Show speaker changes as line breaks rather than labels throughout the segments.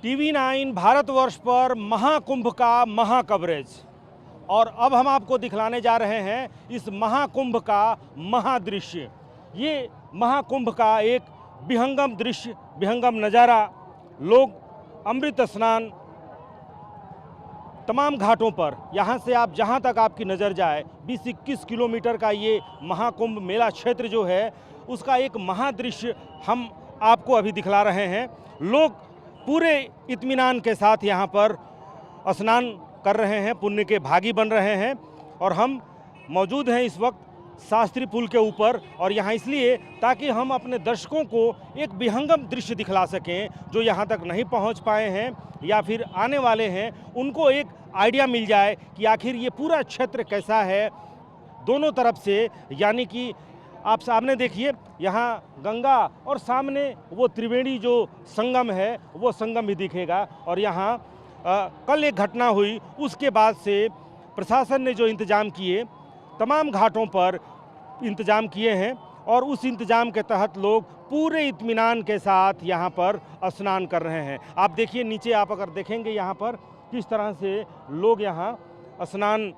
TV9 Bharatvarsh पर महाकुंभ का महा कवरेज। और अब हम आपको दिखलाने जा रहे हैं इस महाकुंभ का महादृश्य। ये महाकुंभ का एक विहंगम दृश्य, विहंगम नज़ारा। लोग अमृत स्नान तमाम घाटों पर, यहाँ से आप जहाँ तक आपकी नज़र जाए 20-21 किलोमीटर का ये महाकुंभ मेला क्षेत्र जो है उसका एक महादृश्य हम आपको अभी दिखला रहे हैं। लोग पूरे इत्मीनान के साथ यहाँ पर स्नान कर रहे हैं, पुण्य के भागी बन रहे हैं। और हम मौजूद हैं इस वक्त शास्त्री पुल के ऊपर, और यहाँ इसलिए ताकि हम अपने दर्शकों को एक विहंगम दृश्य दिखला सकें जो यहाँ तक नहीं पहुँच पाए हैं या फिर आने वाले हैं, उनको एक आइडिया मिल जाए कि आखिर ये पूरा क्षेत्र कैसा है दोनों तरफ से। यानी कि आप सामने देखिए, यहाँ गंगा और सामने वो त्रिवेणी जो संगम है वो संगम भी दिखेगा। और यहाँ कल एक घटना हुई, उसके बाद से प्रशासन ने जो इंतज़ाम किए, तमाम घाटों पर इंतज़ाम किए हैं और उस इंतज़ाम के तहत लोग पूरे इत्मीनान के साथ यहाँ पर स्नान कर रहे हैं। आप देखिए नीचे, आप अगर देखेंगे यहाँ पर किस तरह से लोग यहाँ स्नान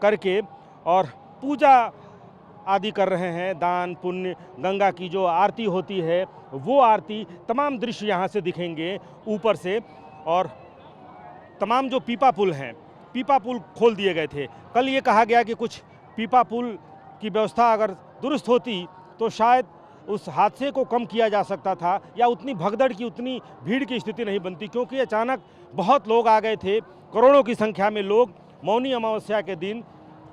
करके और पूजा आदि कर रहे हैं, दान पुण्य, गंगा की जो आरती होती है वो आरती, तमाम दृश्य यहाँ से दिखेंगे ऊपर से। और तमाम जो पीपा पुल हैं, पीपा पुल खोल दिए गए थे। कल ये कहा गया कि कुछ पीपा पुल की व्यवस्था अगर दुरुस्त होती तो शायद उस हादसे को कम किया जा सकता था या उतनी भगदड़ की, उतनी भीड़ की स्थिति नहीं बनती, क्योंकि अचानक बहुत लोग आ गए थे, करोड़ों की संख्या में लोग मौनी अमावस्या के दिन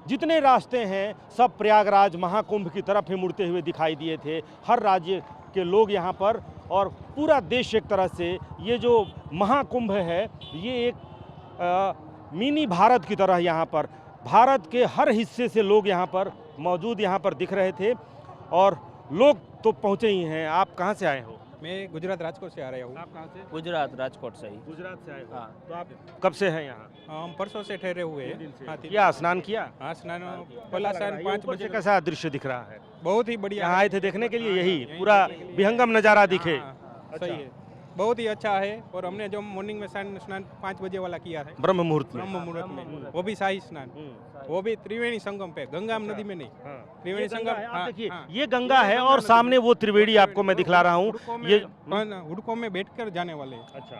जितने रास्ते हैं सब प्रयागराज महाकुंभ की तरफ ही मुड़ते हुए दिखाई दिए थे। हर राज्य के लोग यहाँ पर, और पूरा देश एक तरह से ये जो महाकुंभ है ये एक मिनी भारत की तरह यहाँ पर, भारत के हर हिस्से से लोग यहाँ पर मौजूद, यहाँ पर दिख रहे थे। और लोग तो पहुँचे ही हैं। आप कहाँ से आए हो?
मैं गुजरात राजकोट से आ रहा हूँ।
आप कहाँ से?
गुजरात राजकोट से ही।
गुजरात से आए हो?
हाँ।
तो आप कब से हैं यहाँ?
हम परसों से ठहरे हुए हैं। हाँ,
क्या स्नान किया?
हाँ, स्नान पहला स्नान 5 बजे।
कैसा दृश्य दिख रहा है?
बहुत ही बढ़िया।
यहाँ आए थे देखने के लिए, यही पूरा विहंगम नज़ारा दिखे?
सही है, बहुत ही अच्छा है। और हमने जो मॉर्निंग में स्नान 5 बजे वाला किया है,
ब्रह्म मुहूर्त में,
ब्रह्म मुहूर्त में, वो भी शाही स्नान, वो भी त्रिवेणी संगम पे, गंगा नदी में नहीं, त्रिवेणी संगम।
आप देखिए ये गंगा है और सामने वो त्रिवेणी आपको मैं दिखला रहा हूँ। ये
हुडकों में बैठकर जाने वाले।
अच्छा,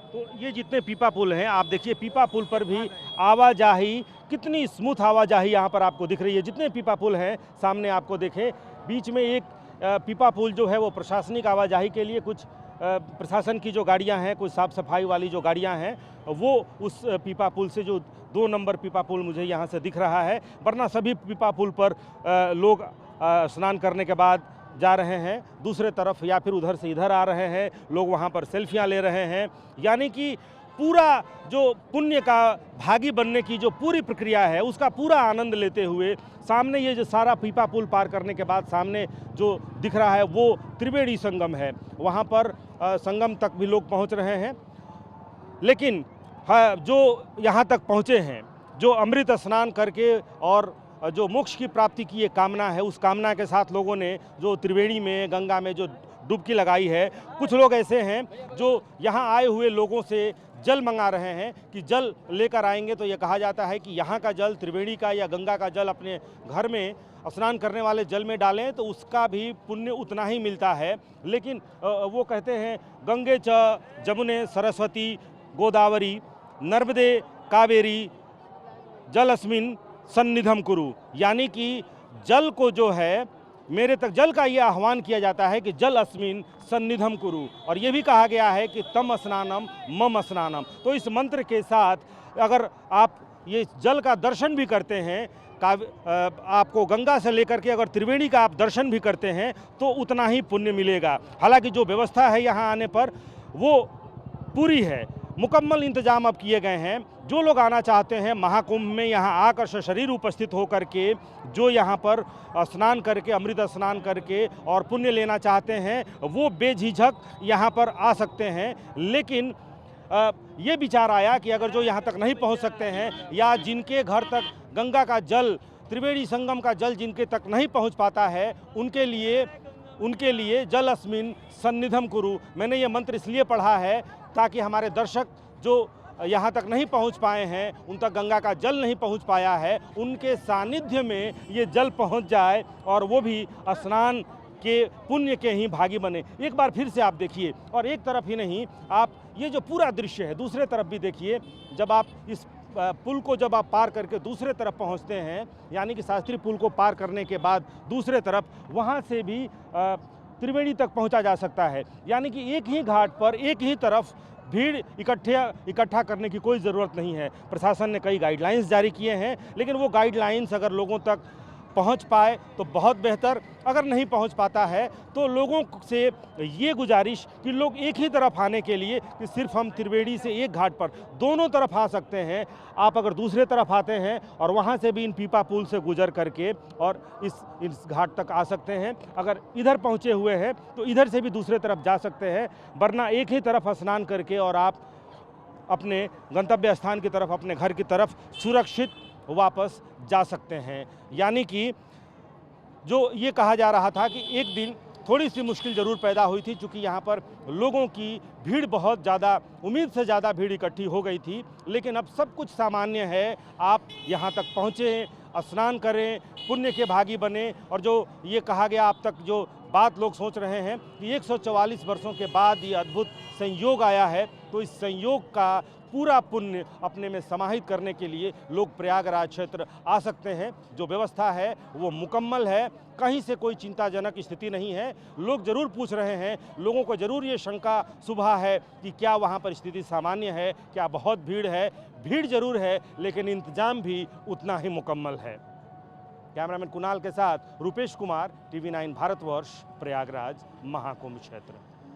तो ये जितने पीपा पुल हैं आप देखिए, पीपा पुल पर भी आवाजाही, कितनी स्मूथ आवाजाही यहाँ पर आपको दिख रही है। जितने पीपा पुल हैं सामने आपको देखें, बीच में एक पीपा पुल जो है वो प्रशासनिक आवाजाही के लिए, कुछ प्रशासन की जो गाड़ियां हैं, कुछ साफ़ सफाई वाली जो गाड़ियां हैं, वो उस पीपा पुल से, जो 2 नंबर पीपा पुल मुझे यहाँ से दिख रहा है, वरना सभी पीपा पुल पर लोग स्नान करने के बाद जा रहे हैं दूसरे तरफ, या फिर उधर से इधर आ रहे हैं, लोग वहाँ पर सेल्फियाँ ले रहे हैं। यानी कि पूरा जो पुण्य का भागी बनने की जो पूरी प्रक्रिया है उसका पूरा आनंद लेते हुए, सामने ये जो सारा पीपा पुल पार करने के बाद सामने जो दिख रहा है वो त्रिवेणी संगम है। वहाँ पर संगम तक भी लोग पहुँच रहे हैं। लेकिन जो यहाँ तक पहुँचे हैं, जो अमृत स्नान करके और जो मोक्ष की प्राप्ति की ये कामना है, उस कामना के साथ लोगों ने जो त्रिवेणी में, गंगा में जो डुबकी लगाई है, कुछ लोग ऐसे हैं जो यहाँ आए हुए लोगों से जल मंगा रहे हैं कि जल लेकर आएंगे तो ये कहा जाता है कि यहाँ का जल, त्रिवेणी का या गंगा का जल अपने घर में स्नान करने वाले जल में डालें तो उसका भी पुण्य उतना ही मिलता है। लेकिन वो कहते हैं गंगे च जमुने सरस्वती गोदावरी नर्मदे कावेरी जलस्मिन सन्निधम कुरु। यानी कि जल को जो है, मेरे तक जल का ये आह्वान किया जाता है कि जल अस्मिन सन्निधम कुरु। और ये भी कहा गया है कि तम स्नानम मम स्नानम। तो इस मंत्र के साथ अगर आप ये जल का दर्शन भी करते हैं, आपको गंगा से लेकर के अगर त्रिवेणी का आप दर्शन भी करते हैं तो उतना ही पुण्य मिलेगा। हालांकि जो व्यवस्था है यहाँ आने पर वो पूरी है, मुकम्मल इंतजाम अब किए गए हैं। जो लोग आना चाहते हैं महाकुंभ में, यहाँ आकर शरीर उपस्थित होकर के जो यहाँ पर स्नान करके, अमृत स्नान करके और पुण्य लेना चाहते हैं, वो बेझिझक यहाँ पर आ सकते हैं। लेकिन ये विचार आया कि अगर जो यहाँ तक नहीं पहुँच सकते हैं या जिनके घर तक गंगा का जल, त्रिवेणी संगम का जल जिनके तक नहीं पहुँच पाता है, उनके लिए जल अस्मिन सन्निधम कुरु। मैंने ये मंत्र इसलिए पढ़ा है ताकि हमारे दर्शक जो यहाँ तक नहीं पहुँच पाए हैं, उन तक गंगा का जल नहीं पहुँच पाया है, उनके सानिध्य में ये जल पहुँच जाए और वो भी स्नान के पुण्य के ही भागी बने। एक बार फिर से आप देखिए, और एक तरफ ही नहीं, आप ये जो पूरा दृश्य है दूसरे तरफ भी देखिए। जब आप इस पुल को जब आप पार करके दूसरे तरफ पहुंचते हैं, यानी कि शास्त्री पुल को पार करने के बाद दूसरे तरफ, वहां से भी त्रिवेणी तक पहुंचा जा सकता है। यानी कि एक ही घाट पर एक ही तरफ भीड़ इकट्ठा करने की कोई ज़रूरत नहीं है। प्रशासन ने कई गाइडलाइंस जारी किए हैं, लेकिन वो गाइडलाइंस अगर लोगों तक पहुंच पाए तो बहुत बेहतर, अगर नहीं पहुंच पाता है तो लोगों से ये गुजारिश कि लोग एक ही तरफ आने के लिए, कि सिर्फ हम त्रिवेणी से एक घाट पर दोनों तरफ आ सकते हैं। आप अगर दूसरे तरफ आते हैं और वहां से भी इन पीपा पुल से गुजर करके और इस घाट तक आ सकते हैं। अगर इधर पहुंचे हुए हैं तो इधर से भी दूसरे तरफ जा सकते हैं, वरना एक ही तरफ स्नान करके और आप अपने गंतव्य स्थान की तरफ, अपने घर की तरफ सुरक्षित वापस जा सकते हैं। यानी कि जो ये कहा जा रहा था कि एक दिन थोड़ी सी मुश्किल ज़रूर पैदा हुई थी, क्योंकि यहाँ पर लोगों की भीड़ बहुत ज़्यादा, उम्मीद से ज़्यादा भीड़ इकट्ठी हो गई थी, लेकिन अब सब कुछ सामान्य है। आप यहाँ तक पहुँचे, स्नान करें, पुण्य के भागी बने। और जो ये कहा गया, आप तक जो बात लोग सोच रहे हैं कि 144 वर्षों के बाद ये अद्भुत संयोग आया है, तो इस संयोग का पूरा पुण्य अपने में समाहित करने के लिए लोग प्रयागराज क्षेत्र आ सकते हैं। जो व्यवस्था है वो मुकम्मल है, कहीं से कोई चिंताजनक स्थिति नहीं है। लोग जरूर पूछ रहे हैं, लोगों को जरूर ये शंका सुबह है कि क्या वहाँ पर स्थिति सामान्य है, क्या बहुत भीड़ है। भीड़ जरूर है, लेकिन इंतजाम भी उतना ही मुकम्मल है। कैमरामैन कुणाल के साथ रुपेश कुमार, TV9 भारतवर्ष, प्रयागराज महाकुंभ क्षेत्र।